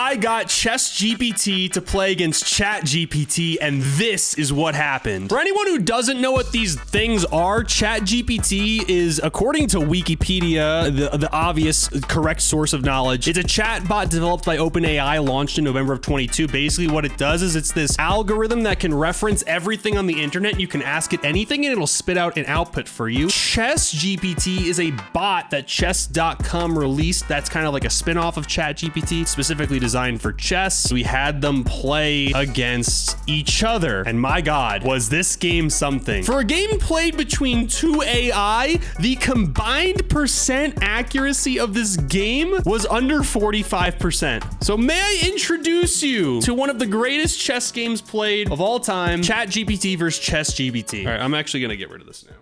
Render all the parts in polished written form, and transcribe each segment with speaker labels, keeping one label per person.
Speaker 1: I got ChessGPT to play against ChatGPT, and this is what happened. For anyone who doesn't know what these things are, ChatGPT is, according to Wikipedia, the obvious correct source of knowledge. It's a chatbot developed by OpenAI, launched in November of 22. Basically what it does is it's this algorithm that can reference everything on the internet. You can ask it anything and it'll spit out an output for you. ChessGPT is a bot that chess.com released that's kind of like a spin-off of ChatGPT, specifically designed for chess. We had them play against each other, and my God, was this game something. For a game played between two AI, the combined percent accuracy of this game was under 45%. So may I introduce you to one of the greatest chess games played of all time, ChatGPT versus ChessGPT. All right, I'm actually gonna get rid of this now.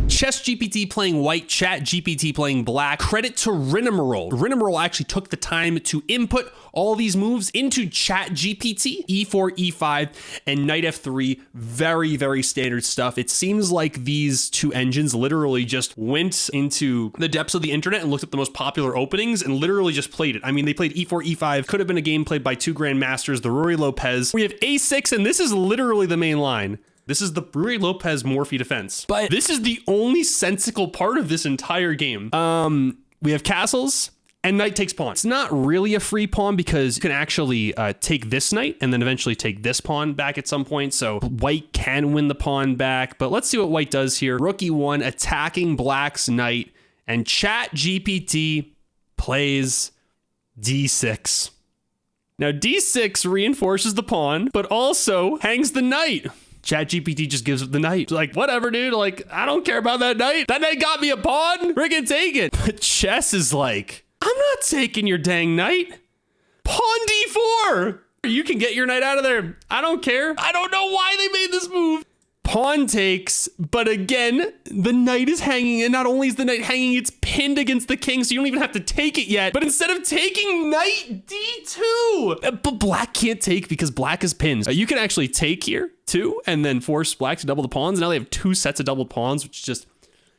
Speaker 1: ChessGPT playing white, ChatGPT playing black. Credit to Resignation. Resignation actually took the time to input all these moves into ChatGPT. E4, E5, and knight F3. Very, very standard stuff. It seems like these two engines literally just went into the depths of the internet and looked at the most popular openings and literally just played it. I mean, they played E4, E5. Could have been a game played by two grandmasters, the Ruy Lopez. We have A6, and this is literally the main line. This is the Ruy Lopez Morphy defense. But this is the only sensical part of this entire game. We have castles and knight takes pawn. It's not really a free pawn because you can actually take this knight and then eventually take this pawn back at some point. So white can win the pawn back, but let's see what white does here. Rook E1 attacking black's knight, and ChatGPT plays D6. Now D6 reinforces the pawn, but also hangs the knight. ChatGPT just gives up the knight. Like, whatever, dude. Like, I don't care about that knight. That knight got me a pawn. Friggin' take it. But chess is like, I'm not taking your dang knight. Pawn D4. You can get your knight out of there. I don't care. I don't know why they made this move. Pawn takes, but again, the knight is hanging, and not only is the knight hanging, it's pinned against the king, so you don't even have to take it yet. But instead of taking knight D2, but black can't take because black is pinned. You can actually take here too, and then force black to double the pawns. Now they have two sets of double pawns, which is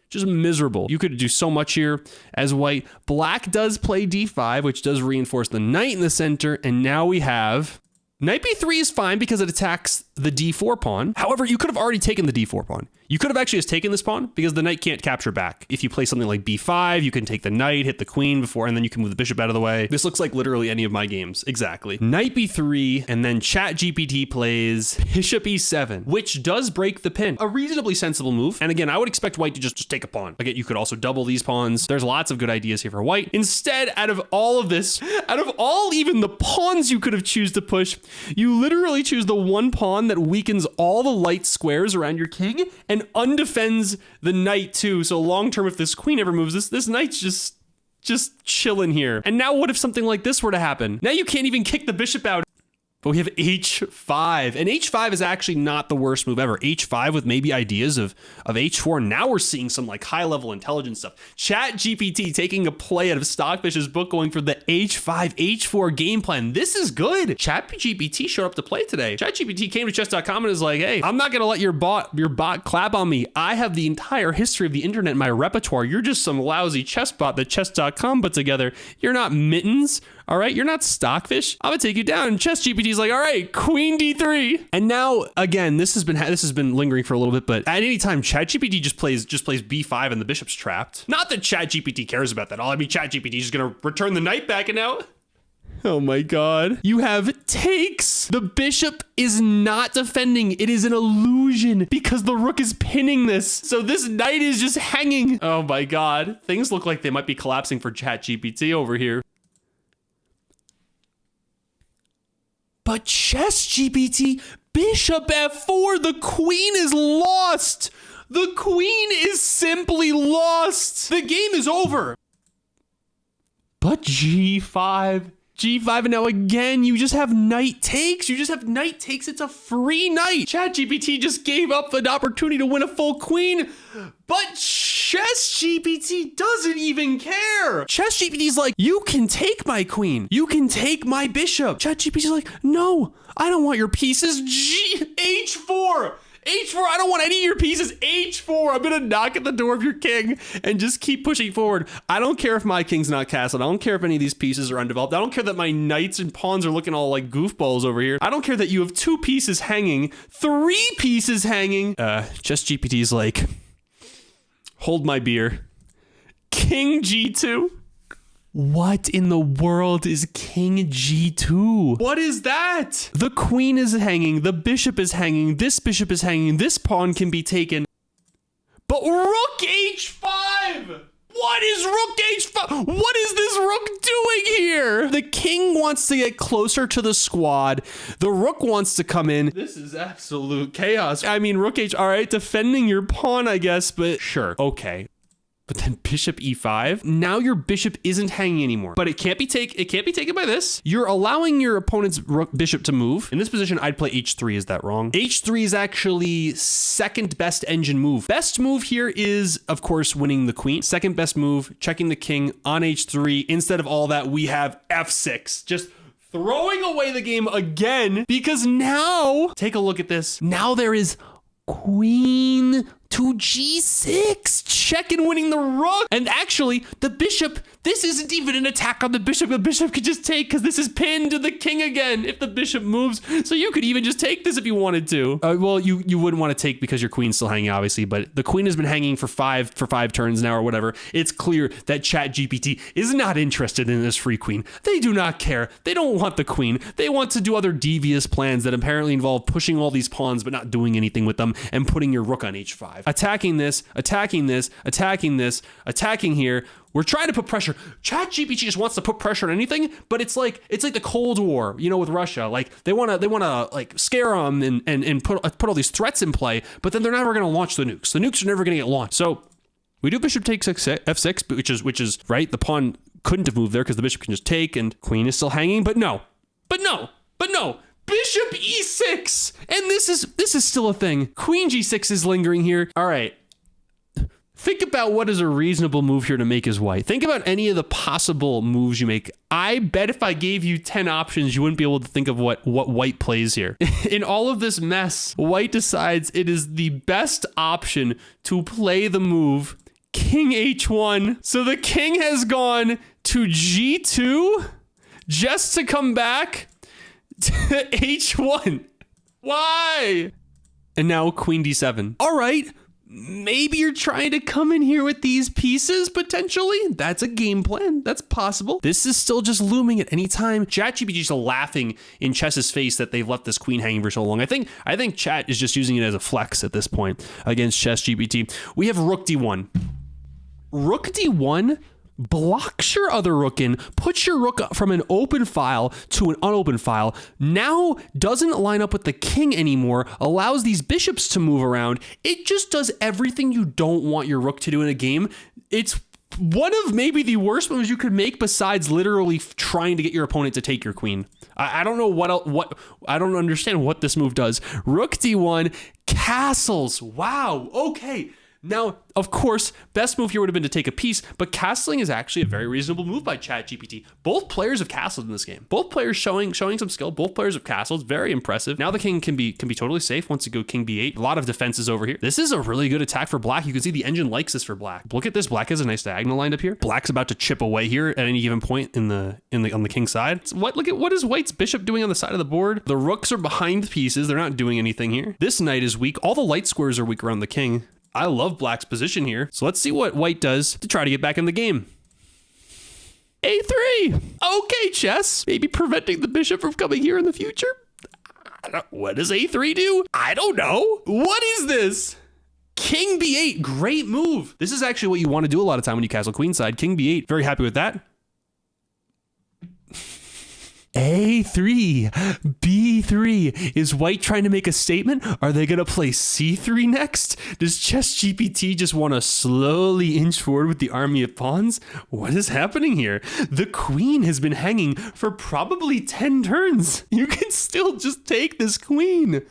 Speaker 1: just miserable. You could do so much here as white. Black does play D5, which does reinforce the knight in the center, and now we have knight B3 is fine because it attacks the D4 pawn. However, you could have already taken the D4 pawn. You could have actually just taken this pawn because the knight can't capture back. If you play something like B5, you can take the knight, hit the queen before, and then you can move the bishop out of the way. This looks like literally any of my games. Exactly. Knight B3, and then ChatGPT plays bishop E7, which does break the pin. A reasonably sensible move. And again, I would expect white to just take a pawn. Again, you could also double these pawns. There's lots of good ideas here for white. Instead, out of all of this, out of all even the pawns you could have choose to push, you literally choose the one pawn that weakens all the light squares around your king and undefends the knight too. So long term, if this queen ever moves, this knight's just chilling here. And now what if something like this were to happen? Now you can't even kick the bishop out. But we have H5, and H5 is actually not the worst move ever. H5 with maybe ideas of H4. Now we're seeing some like high level intelligence stuff. ChatGPT taking a play out of Stockfish's book, going for the H5, H4 game plan. This is good. ChatGPT showed up to play today. ChatGPT came to chess.com and is like, hey, I'm not gonna let your bot clap on me. I have the entire history of the internet in my repertoire. You're just some lousy chess bot that chess.com put together. You're not Mittens. All right, you're not Stockfish. I'm gonna take you down. And ChessGPT's like, all right, Queen D3. And now, again, this has been lingering for a little bit, but at any time, ChatGPT just plays B5 and the bishop's trapped. Not that ChatGPT cares about that. I mean, ChatGPT is just gonna return the knight back, and now, oh my God, you have takes. The bishop is not defending. It is an illusion because the rook is pinning this. So this knight is just hanging. Oh my God, things look like they might be collapsing for ChatGPT over here. But ChessGPT, bishop F4, the queen is lost. The queen is simply lost. The game is over. But G5, and now again, you just have knight takes. It's a free knight. ChatGPT just gave up an opportunity to win a full queen. But ChessGPT doesn't even care. ChessGPT's like, you can take my queen. You can take my bishop. ChatGPT's like, no, I don't want your pieces. H4. H4, I don't want any of your pieces. H4, I'm gonna knock at the door of your king and just keep pushing forward. I don't care if my king's not castled. I don't care if any of these pieces are undeveloped. I don't care that my knights and pawns are looking all like goofballs over here. I don't care that you have 2 pieces hanging, 3 pieces hanging. ChessGPT's like, hold my beer. King G2. What in the world is King G2? What is that? The queen is hanging, the bishop is hanging, this bishop is hanging, this pawn can be taken. But rook H5! What is rook H5? What is this rook doing here? The king wants to get closer to the squad. The rook wants to come in. This is absolute chaos. I mean, rook H, all right, defending your pawn, I guess, but sure, okay. But then bishop E5. Now your bishop isn't hanging anymore, but it can't be taken by this. You're allowing your opponent's bishop to move. In this position, I'd play H3. Is that wrong? H3 is actually second best engine move. Best move here is, of course, winning the queen. Second best move, checking the king on H3. Instead of all that, we have F6. Just throwing away the game again, because now, take a look at this. Now there is queen to G6, check and winning the rook. And actually, the bishop, this isn't even an attack on the bishop. The bishop could just take, because this is pinned to the king again if the bishop moves. So you could even just take this if you wanted to. Well, you wouldn't want to take because your queen's still hanging, obviously, but the queen has been hanging for five turns now or whatever. It's clear that ChatGPT is not interested in this free queen. They do not care. They don't want the queen. They want to do other devious plans that apparently involve pushing all these pawns but not doing anything with them and putting your rook on H5. Attacking this, attacking this, attacking this, attacking here. We're trying to put pressure. ChatGPT just wants to put pressure on anything, but it's like the Cold War, you know, with Russia. Like they want to like scare them and put all these threats in play, but then they're never going to launch the nukes. The nukes are never going to get launched. So we do bishop takes F6, which is right. The pawn couldn't have moved there because the bishop can just take, and queen is still hanging. But no. Bishop E6, and this is still a thing. Queen G6 is lingering here. All right. Think about what is a reasonable move here to make as white. Think about any of the possible moves you make. I bet if I gave you 10 options, you wouldn't be able to think of what white plays here. In all of this mess, white decides it is the best option to play the move King H1. So the king has gone to G2 just to come back to H1. Why? And now Queen D7. All right. Maybe you're trying to come in here with these pieces, potentially. That's a game plan. That's possible. This is still just looming at any time. ChatGPT is laughing in Chess's face that they've left this queen hanging for so long. I think Chat is just using it as a flex at this point against ChessGPT. We have Rook D1. Rook D1 blocks your other rook in, puts your rook from an open file to an unopened file, now doesn't line up with the king anymore, allows these bishops to move around. It just does everything you don't want your rook to do in a game. It's one of maybe the worst moves you could make besides literally trying to get your opponent to take your queen. I don't know I don't understand what this move does. Rook D1, castles. Wow. Okay. Now, of course, best move here would have been to take a piece, but castling is actually a very reasonable move by ChatGPT. Both players have castled in this game. Both players showing some skill. Both players have castled. Very impressive. Now the king can be totally safe once you go King B8. A lot of defenses over here. This is a really good attack for black. You can see the engine likes this for black. Look at this. Black has a nice diagonal lined up here. Black's about to chip away here at any given point on the king's side. Look at what is white's bishop doing on the side of the board. The rooks are behind pieces. They're not doing anything here. This knight is weak. All the light squares are weak around the king. I love black's position here. So let's see what white does to try to get back in the game. A3. Okay, chess. Maybe preventing the bishop from coming here in the future. What does A3 do? I don't know. What is this? King B8. Great move. This is actually what you want to do a lot of time when you castle queenside. King B8. Very happy with that. A3, B3. Is white trying to make a statement? Are they going to play C3 next? Does ChessGPT just want to slowly inch forward with the army of pawns? What is happening here? The queen has been hanging for probably 10 turns. You can still just take this queen.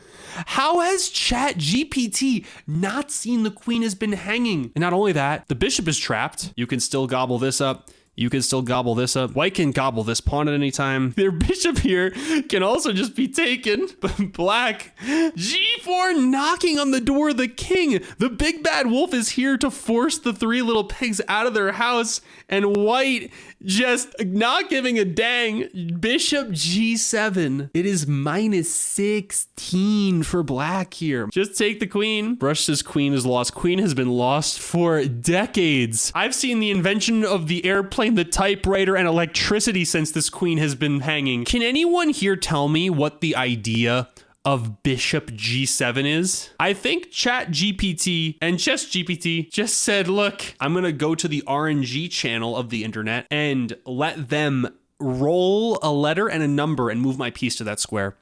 Speaker 1: How has ChatGPT not seen the queen has been hanging? And not only that, the bishop is trapped. You can still gobble this up. You can still gobble this up. White can gobble this pawn at any time. Their bishop here can also just be taken. But black, g4, knocking on the door of the king. The big bad wolf is here to force the three little pigs out of their house. And white just not giving a dang. Bishop g7. It is minus 16 for black here. Just take the queen. Brush says queen is lost. Queen has been lost for decades. I've seen the invention of the airplane, the typewriter, and electricity since this queen has been hanging. Can anyone here tell me what the idea of bishop g7 is? I think ChatGPT and ChessGPT just said, look, I'm gonna go to the RNG channel of the internet and let them roll a letter and a number and move my piece to that square.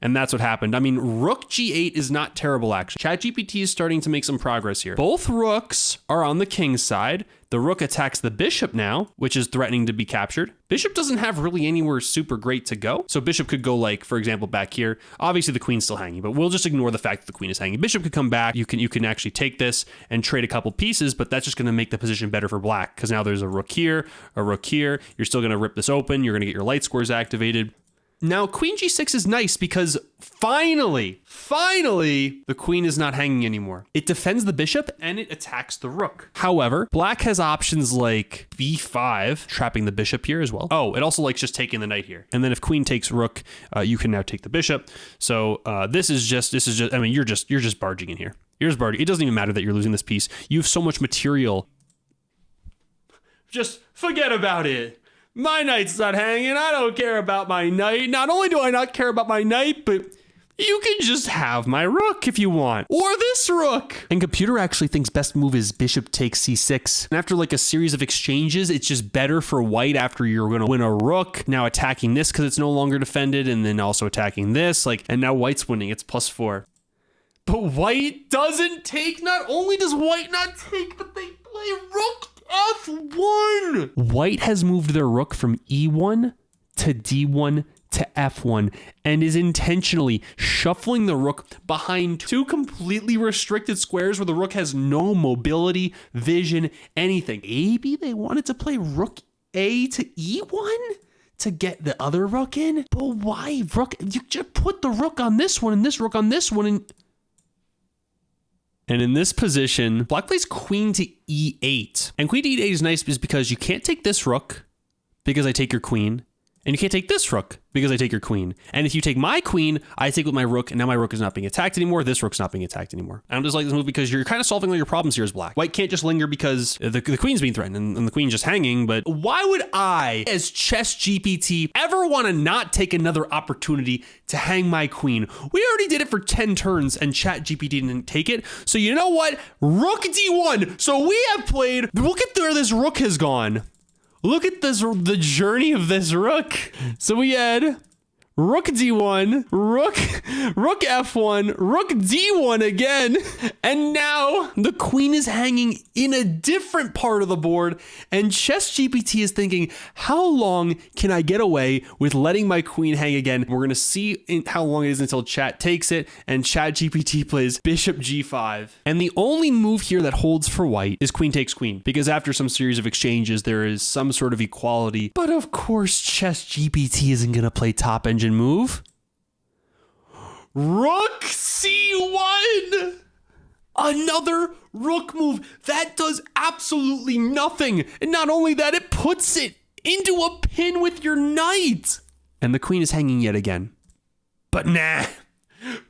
Speaker 1: And that's what happened. I mean, rook g8 is not terrible, actually. ChatGPT is starting to make some progress here. Both rooks are on the king's side. The rook attacks the bishop now, which is threatening to be captured. Bishop doesn't have really anywhere super great to go. So bishop could go, like, for example, back here. Obviously, the queen's still hanging, but we'll just ignore the fact that the queen is hanging. Bishop could come back. You can actually take this and trade a couple pieces, but that's just going to make the position better for black, because now there's a rook here, a rook here. You're still going to rip this open. You're going to get your light squares activated. Now, queen g6 is nice because finally, the queen is not hanging anymore. It defends the bishop and it attacks the rook. However, black has options like b5, trapping the bishop here as well. Oh, it also likes just taking the knight here. And then if queen takes rook, you can now take the bishop. So this is just, I mean, you're just barging in here. You're just barging. It doesn't even matter that you're losing this piece. You have so much material. Just forget about it. My knight's not hanging. I don't care about my knight. Not only do I not care about my knight, but you can just have my rook if you want. Or this rook. And computer actually thinks best move is bishop takes c6. And after like a series of exchanges, it's just better for white after you're going to win a rook. Now attacking this because it's no longer defended. And then also attacking this. And now white's winning. It's +4. But white doesn't take. Not only does white not take, but they play rook f1. White has moved their rook from e1 to d1 to f1 and is intentionally shuffling the rook behind two completely restricted squares where the rook has no mobility, vision, anything. Maybe they wanted to play rook a to e1 to get the other rook in? But why rook? You just put the rook on this one and this rook on this one and in this position, black plays queen to e8. And queen to e8 is nice because you can't take this rook because I take your queen. And you can't take this rook because I take your queen. And if you take my queen, I take with my rook, and now my rook is not being attacked anymore. This rook's not being attacked anymore. I don't just like this move because you're kind of solving all your problems here as black. White can't just linger because the queen's being threatened and the queen's just hanging. But why would I, as ChessGPT, ever want to not take another opportunity to hang my queen? We already did it for 10 turns and ChatGPT didn't take it. So you know what? Rook d1. So we have played, look at where this rook has gone. Look at this, the journey of this rook. So we had rook d1, rook f1, rook d1 again, and now the queen is hanging in a different part of the board, and ChessGPT is thinking, how long can I get away with letting my queen hang again? We're gonna see how long it is until chat takes it, and ChatGPT plays bishop g5. And the only move here that holds for white is queen takes queen, because after some series of exchanges, there is some sort of equality. But of course, ChessGPT isn't gonna play top engine move. Rook c1. Another rook move that does absolutely nothing. And not only that, it puts it into a pin with your knight. And the queen is hanging yet again. But nah.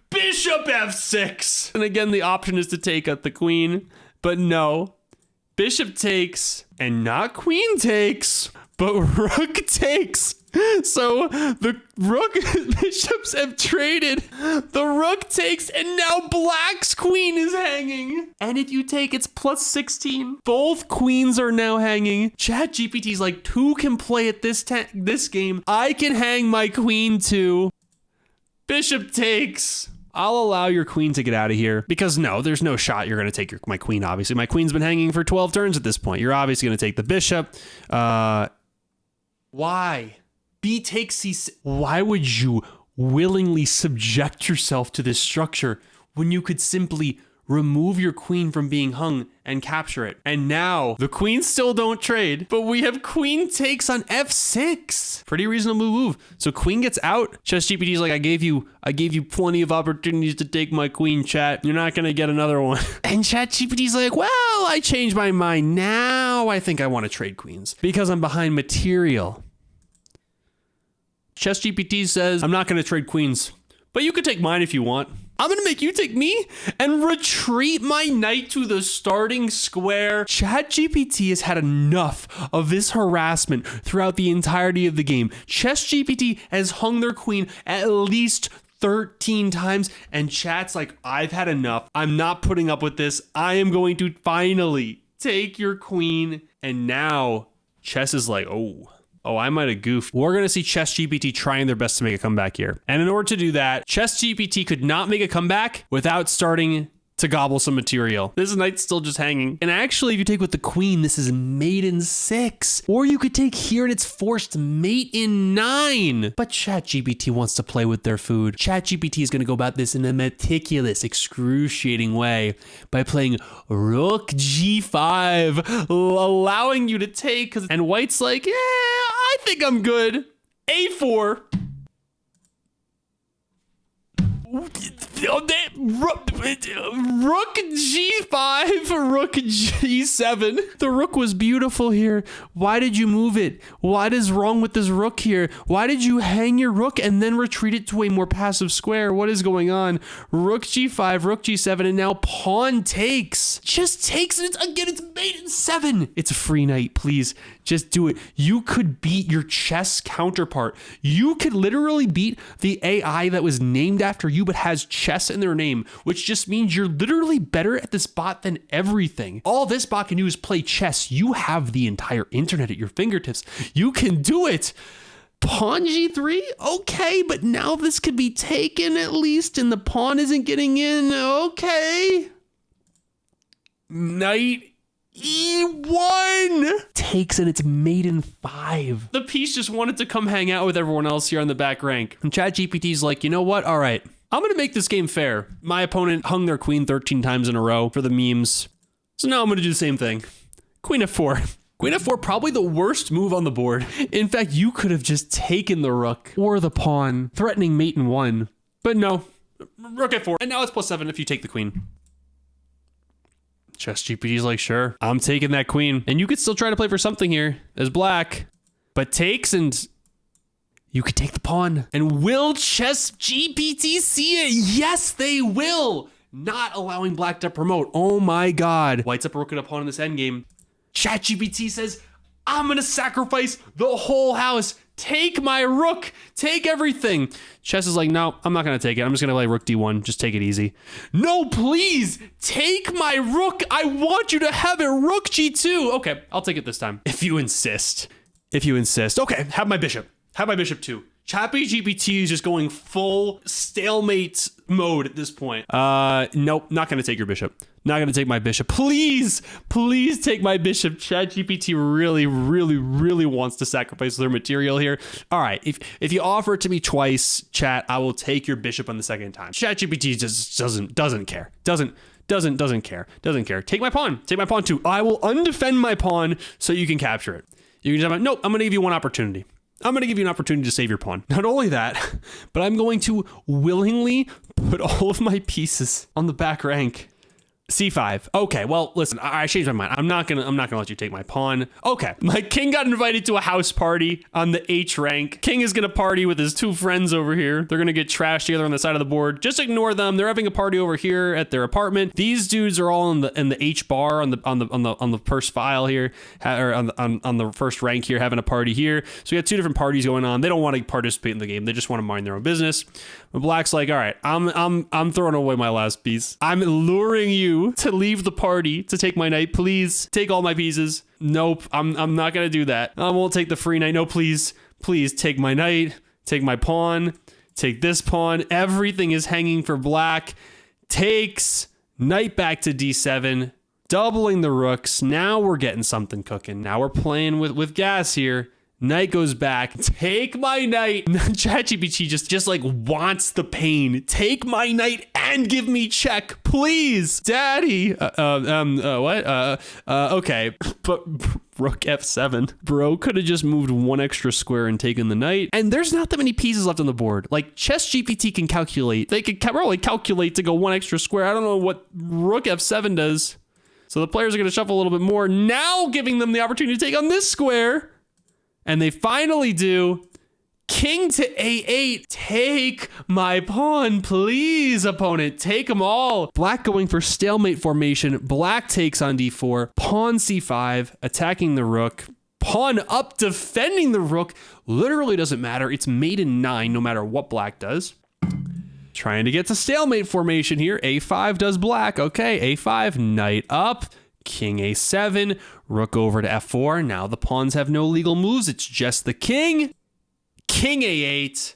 Speaker 1: Bishop f6. And again, the option is to take out the queen. But no. Bishop takes and not queen takes, but rook takes. So the rook bishops have traded. The rook takes and now black's queen is hanging. And if you take, it's +16. Both queens are now hanging. ChatGPT's like, two can play at this game. I can hang my queen too. Bishop takes. I'll allow your queen to get out of here because no, there's no shot you're going to take my queen, obviously. My queen's been hanging for 12 turns at this point. You're obviously going to take the bishop. Why? B takes c6. Why would you willingly subject yourself to this structure when you could simply remove your queen from being hung and capture it. And now the queens still don't trade, but we have queen takes on f6. Pretty reasonable move. So queen gets out. ChessGPT is like, I gave you plenty of opportunities to take my queen, chat. You're not gonna get another one. And ChatGPT is like, well, I changed my mind. Now I think I want to trade queens because I'm behind material. ChessGPT says, I'm not gonna trade queens, but you could take mine if you want. I'm gonna make you take me and retreat my knight to the starting square. ChatGPT has had enough of this harassment throughout the entirety of the game. ChessGPT has hung their queen at least 13 times, and chat's like, I've had enough. I'm not putting up with this. I am going to finally take your queen. And now Chess is like, oh, I might have goofed. We're going to see ChessGPT trying their best to make a comeback here. And in order to do that, ChessGPT could not make a comeback without starting to gobble some material. This knight's still just hanging. And actually, if you take with the queen, this is mate in 6. Or you could take here and it's forced mate in 9. But ChatGPT wants to play with their food. ChatGPT is going to go about this in a meticulous, excruciating way by playing rook g5, allowing you to take. And white's like, yeah, I think I'm good. a4. Rook g5, rook g7. The rook was beautiful here. Why did you move it? What is wrong with this rook here? Why did you hang your rook and then retreat it to a more passive square? What is going on? Rook g5, rook g7, and now pawn takes. Just takes, and it's mate in 7. It's a free knight, please. Just do it. You could beat your chess counterpart. You could literally beat the AI that was named after you but has chess in their name, which just means you're literally better at this bot than everything. All this bot can do is play chess. You have the entire internet at your fingertips. You can do it. Pawn g3? Okay, but now this could be taken at least, and the pawn isn't getting in. Okay. Knight E1 takes, and it's mate in 5. The piece just wanted to come hang out with everyone else here on the back rank. And ChatGPT's like, you know what? All right, I'm going to make this game fair. My opponent hung their queen 13 times in a row for the memes. So now I'm going to do the same thing. Queen f4. Queen f4, probably the worst move on the board. In fact, you could have just taken the rook or the pawn, threatening mate in 1. But no, rook f4. And now it's +7 if you take the queen. ChessGPT's like, sure, I'm taking that queen. And you could still try to play for something here as black, but takes, and you could take the pawn. And will ChessGPT see it? Yes, they will. Not allowing black to promote. Oh my God. White's up a rook and a pawn in this endgame. ChatGPT says, I'm gonna sacrifice the whole house. Take my rook. Take everything. Chess is like, no, I'm not gonna take it. I'm just gonna play rook d1. Just take it easy. No, please take my rook. I want you to have it. Rook g2. Okay, I'll take it this time. If you insist. If you insist. Okay, have my bishop. Have my bishop too. ChatGPT is just going full stalemate mode at this point. Nope, not gonna take your bishop. Not gonna take my bishop. Please take my bishop. ChatGPT really wants to sacrifice their material here. All right, if you offer it to me twice, chat, I will take your bishop on the second time. ChatGPT just doesn't care. Doesn't care. Take my pawn. Take my pawn too. I will undefend my pawn so you can capture it. You can just, nope, I'm gonna give you one opportunity. I'm going to give you an opportunity to save your pawn. Not only that, but I'm going to willingly put all of my pieces on the back rank. C5. Okay, well, listen, I changed my mind. I'm not gonna let you take my pawn. Okay, my king got invited to a house party on the H rank. King is gonna party with his 2 friends over here. They're gonna get trashed together on the side of the board. Just ignore them. They're having a party over here at their apartment. These dudes are all in the H bar on the first file here, or on the first rank here, having a party here. So we got 2 different parties going on. They don't want to participate in the game. They just want to mind their own business. But Black's like, all right, I'm throwing away my last piece. I'm luring you to leave the party to take my knight. Please take all my pieces. Nope, I'm not gonna do that. I won't take the free knight. No, please take my knight, take my pawn, take this pawn. Everything is hanging for black. Takes knight back to d7, doubling the rooks. Now we're getting something cooking. Now we're playing with gas here. Knight goes back. Take my knight. ChatGPT just like wants the pain. Take my knight and give me check, please, daddy. What? Okay, but rook f7. Bro could have just moved one extra square and taken the knight. And there's not that many pieces left on the board. Like, ChessGPT can calculate. They could probably calculate to go one extra square. I don't know what rook f7 does. So the players are going to shuffle a little bit more, now giving them the opportunity to take on this square. And they finally do. King to a8. Take my pawn, please, opponent. Take them all. Black going for stalemate formation. Black takes on d4. Pawn c5, attacking the rook. Pawn up, defending the rook. Literally doesn't matter. It's mate in 9, no matter what black does. Trying to get to stalemate formation here. a5 does black. Okay, a5, knight up. King a7, rook over to f4. Now the pawns have no legal moves. It's just the king. King a8,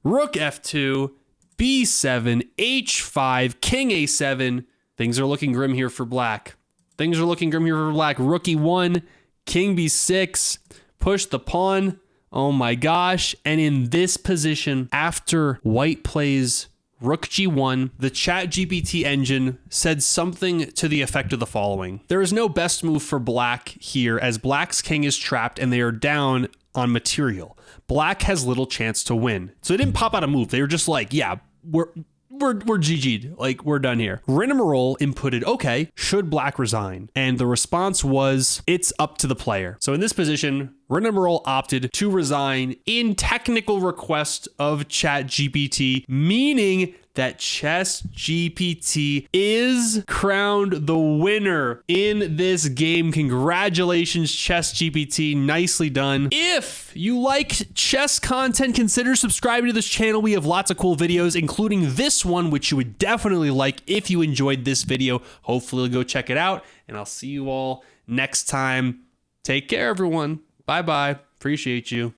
Speaker 1: rook f2, b7, h5, king a7. Things are looking grim here for black. Rook e1, king b6, push the pawn. Oh my gosh. And in this position, after white plays rook g1, the ChatGPT engine said something to the effect of the following. There is no best move for black here, as black's king is trapped and they are down on material. Black has little chance to win. So they didn't pop out a move. They were just like, yeah, we're GG'd. Like, we're done here. Rigmarole inputted, okay, should black resign? And the response was, it's up to the player. So in this position, Rigmarole opted to resign in technical request of ChatGPT, meaning that ChessGPT is crowned the winner in this game. Congratulations, ChessGPT. Nicely done. If you like chess content, consider subscribing to this channel. We have lots of cool videos, including this one, which you would definitely like if you enjoyed this video. Hopefully, go check it out, and I'll see you all next time. Take care, everyone. Bye-bye. Appreciate you.